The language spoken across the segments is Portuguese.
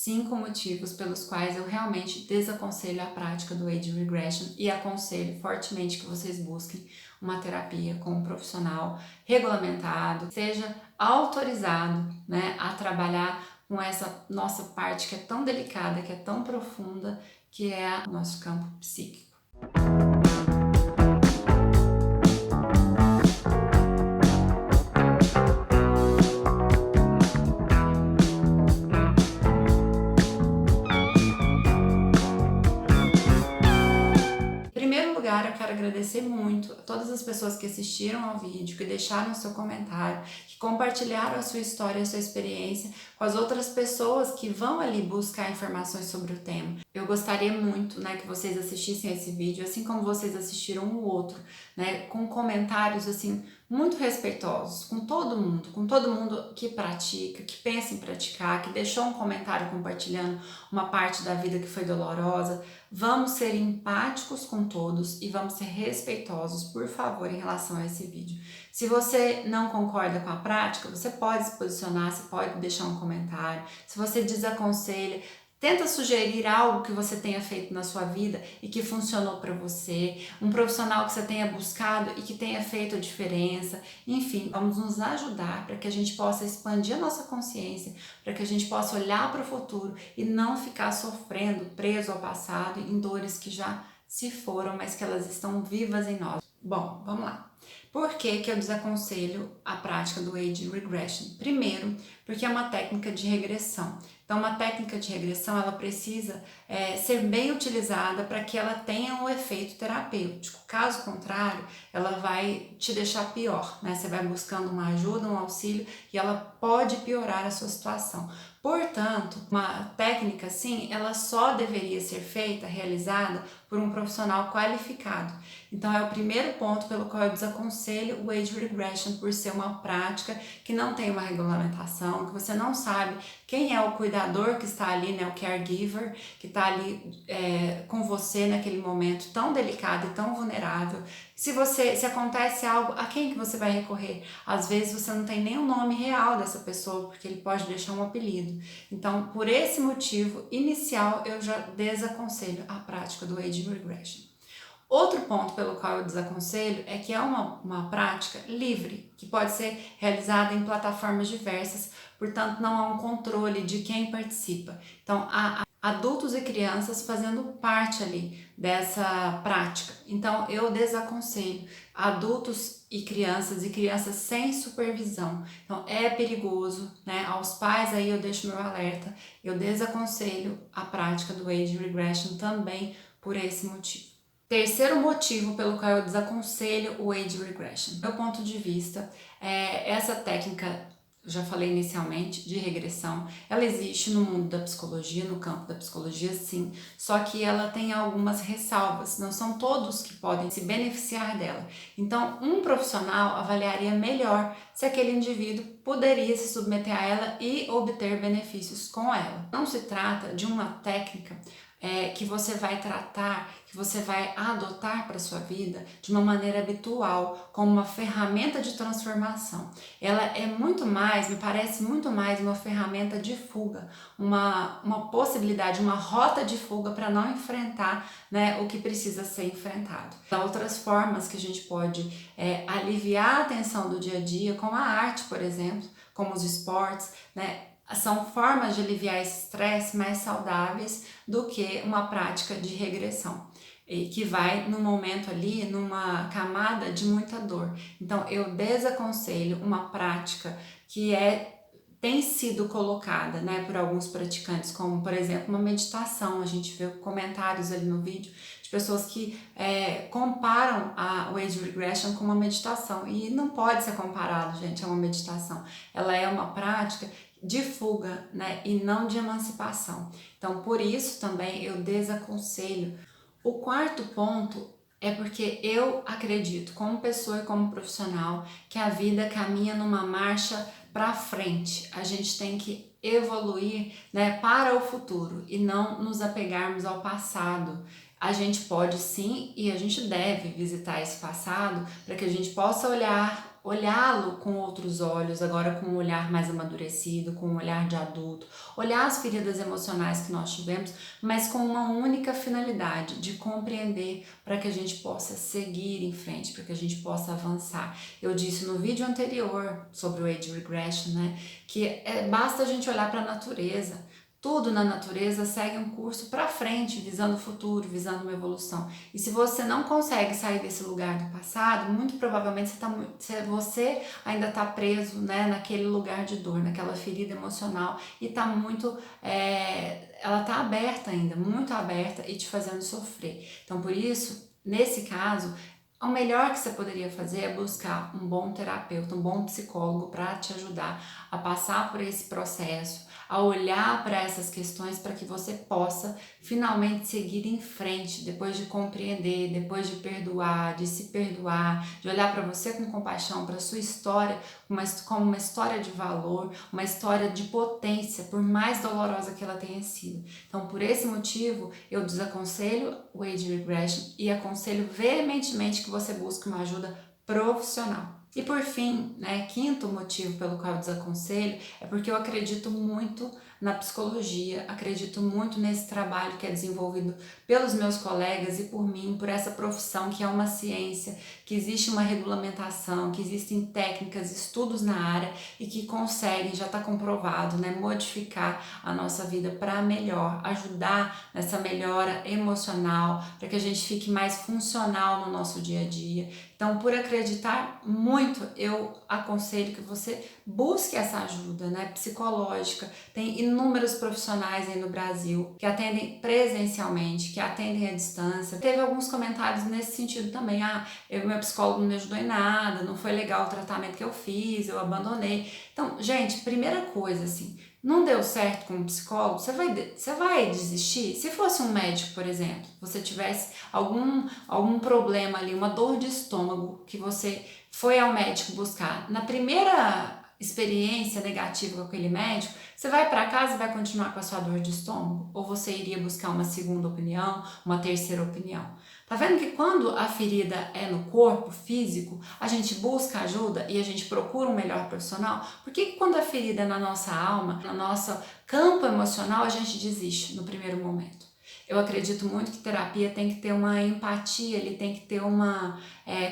5 motivos pelos quais eu realmente desaconselho a prática do Age Regression e aconselho fortemente que vocês busquem uma terapia com um profissional regulamentado, seja autorizado, né, a trabalhar com essa nossa parte que é tão delicada, que é tão profunda, que é o nosso campo psíquico. Eu quero agradecer muito a todas as pessoas que assistiram ao vídeo, que deixaram o seu comentário, que compartilharam a sua história, a sua experiência com as outras pessoas que vão ali buscar informações sobre o tema. Eu gostaria muito, né, que vocês assistissem esse vídeo, assim como vocês assistiram o outro, né, com comentários assim muito respeitosos com todo mundo que pratica, que pensa em praticar, que deixou um comentário compartilhando uma parte da vida que foi dolorosa. Vamos ser empáticos com todos e vamos ser respeitosos, por favor, em relação a esse vídeo. Se você não concorda com a prática, você pode se posicionar, você pode deixar um comentário. Se você desaconselha, tenta sugerir algo que você tenha feito na sua vida e que funcionou para você, um profissional que você tenha buscado e que tenha feito a diferença. Enfim, vamos nos ajudar para que a gente possa expandir a nossa consciência, para que a gente possa olhar para o futuro e não ficar sofrendo, preso ao passado, em dores que já se foram, mas que elas estão vivas em nós. Bom, vamos lá. Por que eu desaconselho a prática do Age Regression? Primeiro, porque é uma técnica de regressão. Então, uma técnica de regressão, ela precisa ser bem utilizada para que ela tenha um efeito terapêutico. Caso contrário, ela vai te deixar pior, né? Você vai buscando uma ajuda, um auxílio e ela pode piorar a sua situação. Portanto, uma técnica assim, ela só deveria ser feita, realizada por um profissional qualificado. Então é o primeiro ponto pelo qual eu desaconselho o Age Regression, por ser uma prática que não tem uma regulamentação, que você não sabe quem é o cuidador que está ali, né, o caregiver, que está ali com você naquele momento tão delicado e tão vulnerável. Se acontece algo, a quem que você vai recorrer? Às vezes você não tem nem o nome real dessa pessoa, porque ele pode deixar um apelido. Então, por esse motivo inicial, eu já desaconselho a prática do Age Regression. Outro ponto pelo qual eu desaconselho é que é uma prática livre, que pode ser realizada em plataformas diversas, portanto não há um controle de quem participa. Então, há adultos e crianças fazendo parte ali dessa prática. Então, eu desaconselho adultos e crianças sem supervisão. Então, é perigoso, né? Aos pais aí eu deixo meu alerta. Eu desaconselho a prática do Age Regression também por esse motivo. Terceiro motivo pelo qual eu desaconselho o Age Regression. Do meu ponto de vista, essa técnica, já falei inicialmente, de regressão, ela existe no mundo da psicologia, no campo da psicologia sim, só que ela tem algumas ressalvas, não são todos que podem se beneficiar dela. Então, um profissional avaliaria melhor se aquele indivíduo poderia se submeter a ela e obter benefícios com ela. Não se trata de uma técnica que você vai tratar, que você vai adotar para a sua vida de uma maneira habitual, como uma ferramenta de transformação. Ela é muito mais, me parece muito mais uma ferramenta de fuga, uma possibilidade, uma rota de fuga para não enfrentar, né, o que precisa ser enfrentado. Há outras formas que a gente pode aliviar a tensão do dia a dia, como a arte, por exemplo, como os esportes, né? São formas de aliviar esse estresse mais saudáveis do que uma prática de regressão, que vai no momento ali numa camada de muita dor. Então eu desaconselho uma prática que tem sido colocada, né, por alguns praticantes, como por exemplo uma meditação. A gente vê comentários ali no vídeo de pessoas que comparam o Age Regression com uma meditação, e não pode ser comparado, gente, a uma meditação. Ela é uma prática de fuga, né, e não de emancipação. Então, por isso também eu desaconselho. O quarto ponto é porque eu acredito, como pessoa e como profissional, que a vida caminha numa marcha para frente. A gente tem que evoluir, né, para o futuro e não nos apegarmos ao passado. A gente pode sim e a gente deve visitar esse passado para que a gente possa olhar olhá-lo com outros olhos, agora com um olhar mais amadurecido, com um olhar de adulto, olhar as feridas emocionais que nós tivemos, mas com uma única finalidade, de compreender para que a gente possa seguir em frente, para que a gente possa avançar. Eu disse no vídeo anterior sobre o Age Regression, né, que basta a gente olhar para a natureza. Tudo na natureza segue um curso para frente, visando o futuro, visando uma evolução. E se você não consegue sair desse lugar do passado, muito provavelmente você ainda está preso, né, naquele lugar de dor, naquela ferida emocional e está muito, ela está aberta ainda, muito aberta e te fazendo sofrer. Então, por isso, nesse caso, o melhor que você poderia fazer é buscar um bom terapeuta, um bom psicólogo para te ajudar a passar por esse processo, a olhar para essas questões para que você possa finalmente seguir em frente, depois de compreender, depois de perdoar, de se perdoar, de olhar para você com compaixão, para a sua história como uma história de valor, uma história de potência, por mais dolorosa que ela tenha sido. Então, por esse motivo, eu desaconselho o Age Regression e aconselho veementemente que você busque uma ajuda profissional. E por fim, né, quinto motivo pelo qual eu desaconselho é porque eu acredito muito na psicologia, acredito muito nesse trabalho que é desenvolvido pelos meus colegas e por mim, por essa profissão que é uma ciência, que existe uma regulamentação, que existem técnicas, estudos na área e que conseguem, já está comprovado, né, modificar a nossa vida para melhor, ajudar nessa melhora emocional, para que a gente fique mais funcional no nosso dia a dia. Então, por acreditar muito, eu aconselho que você busque essa ajuda, né, psicológica. Tem inúmeros profissionais aí no Brasil que atendem presencialmente, que atendem à distância. Teve alguns comentários nesse sentido também. Meu psicólogo não me ajudou em nada, não foi legal o tratamento que eu fiz, eu abandonei. Então, gente, primeira coisa, assim, não deu certo com um psicólogo, você vai desistir? Se fosse um médico, por exemplo, você tivesse algum problema ali, uma dor de estômago, que você foi ao médico buscar, na primeira experiência negativa com aquele médico, você vai para casa e vai continuar com a sua dor de estômago? Ou você iria buscar uma segunda opinião, uma terceira opinião? Tá vendo que quando a ferida é no corpo físico, a gente busca ajuda e a gente procura um melhor profissional? Por que quando a ferida é na nossa alma, no nosso campo emocional, a gente desiste no primeiro momento? Eu acredito muito que terapia tem que ter uma empatia, ele tem que ter uma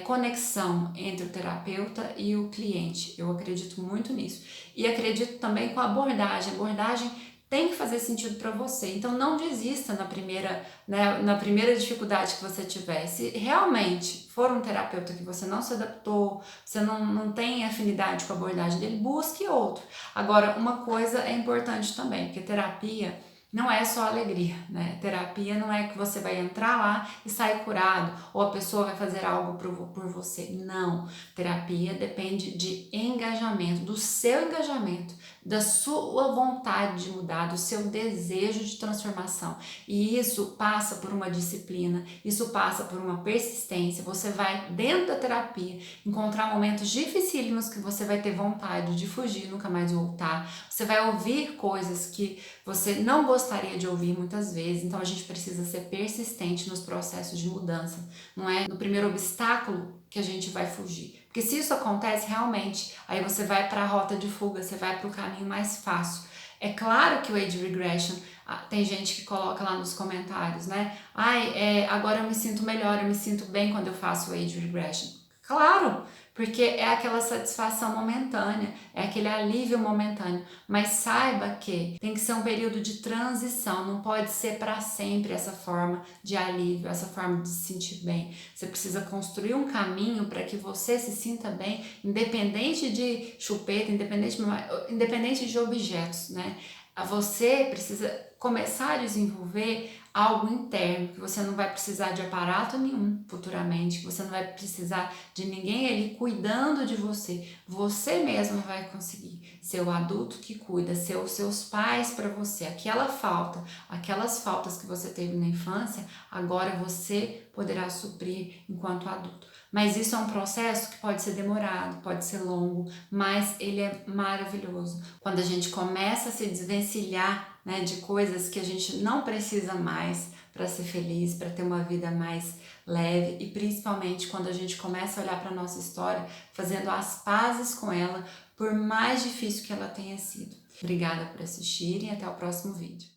conexão entre o terapeuta e o cliente. Eu acredito muito nisso. E acredito também com a abordagem. A abordagem tem que fazer sentido para você. Então não desista na primeira dificuldade que você tiver. Se realmente for um terapeuta que você não se adaptou, você não tem afinidade com a abordagem dele, busque outro. Agora, uma coisa é importante também, porque terapia não é só alegria, né? Terapia não é que você vai entrar lá e sair curado, ou a pessoa vai fazer algo por você. Não. Terapia depende de engajamento, do seu engajamento, da sua vontade de mudar, do seu desejo de transformação. E isso passa por uma disciplina, isso passa por uma persistência. Você vai, dentro da terapia, encontrar momentos dificílimos que você vai ter vontade de fugir, nunca mais voltar. Você vai ouvir coisas que você não gostaria de ouvir muitas vezes. Então a gente precisa ser persistente nos processos de mudança. Não é no primeiro obstáculo que a gente vai fugir. Porque se isso acontece realmente, aí você vai para a rota de fuga, você vai para o caminho mais fácil. É claro que o Age Regression, tem gente que coloca lá nos comentários, né? Agora eu me sinto melhor, eu me sinto bem quando eu faço o Age Regression. Claro, porque é aquela satisfação momentânea, é aquele alívio momentâneo. Mas saiba que tem que ser um período de transição, não pode ser para sempre essa forma de alívio, essa forma de se sentir bem. Você precisa construir um caminho para que você se sinta bem, independente de chupeta, independente de objetos, né? Você precisa começar a desenvolver algo interno, que você não vai precisar de aparato nenhum futuramente, que você não vai precisar de ninguém ali cuidando de você. Você mesmo vai conseguir ser o adulto que cuida, ser os seus pais para você. Aquelas faltas que você teve na infância, agora você poderá suprir enquanto adulto. Mas isso é um processo que pode ser demorado, pode ser longo, mas ele é maravilhoso. Quando a gente começa a se desvencilhar né, de coisas que a gente não precisa mais para ser feliz, para ter uma vida mais leve, e principalmente quando a gente começa a olhar para a nossa história, fazendo as pazes com ela, por mais difícil que ela tenha sido. Obrigada por assistirem e até o próximo vídeo.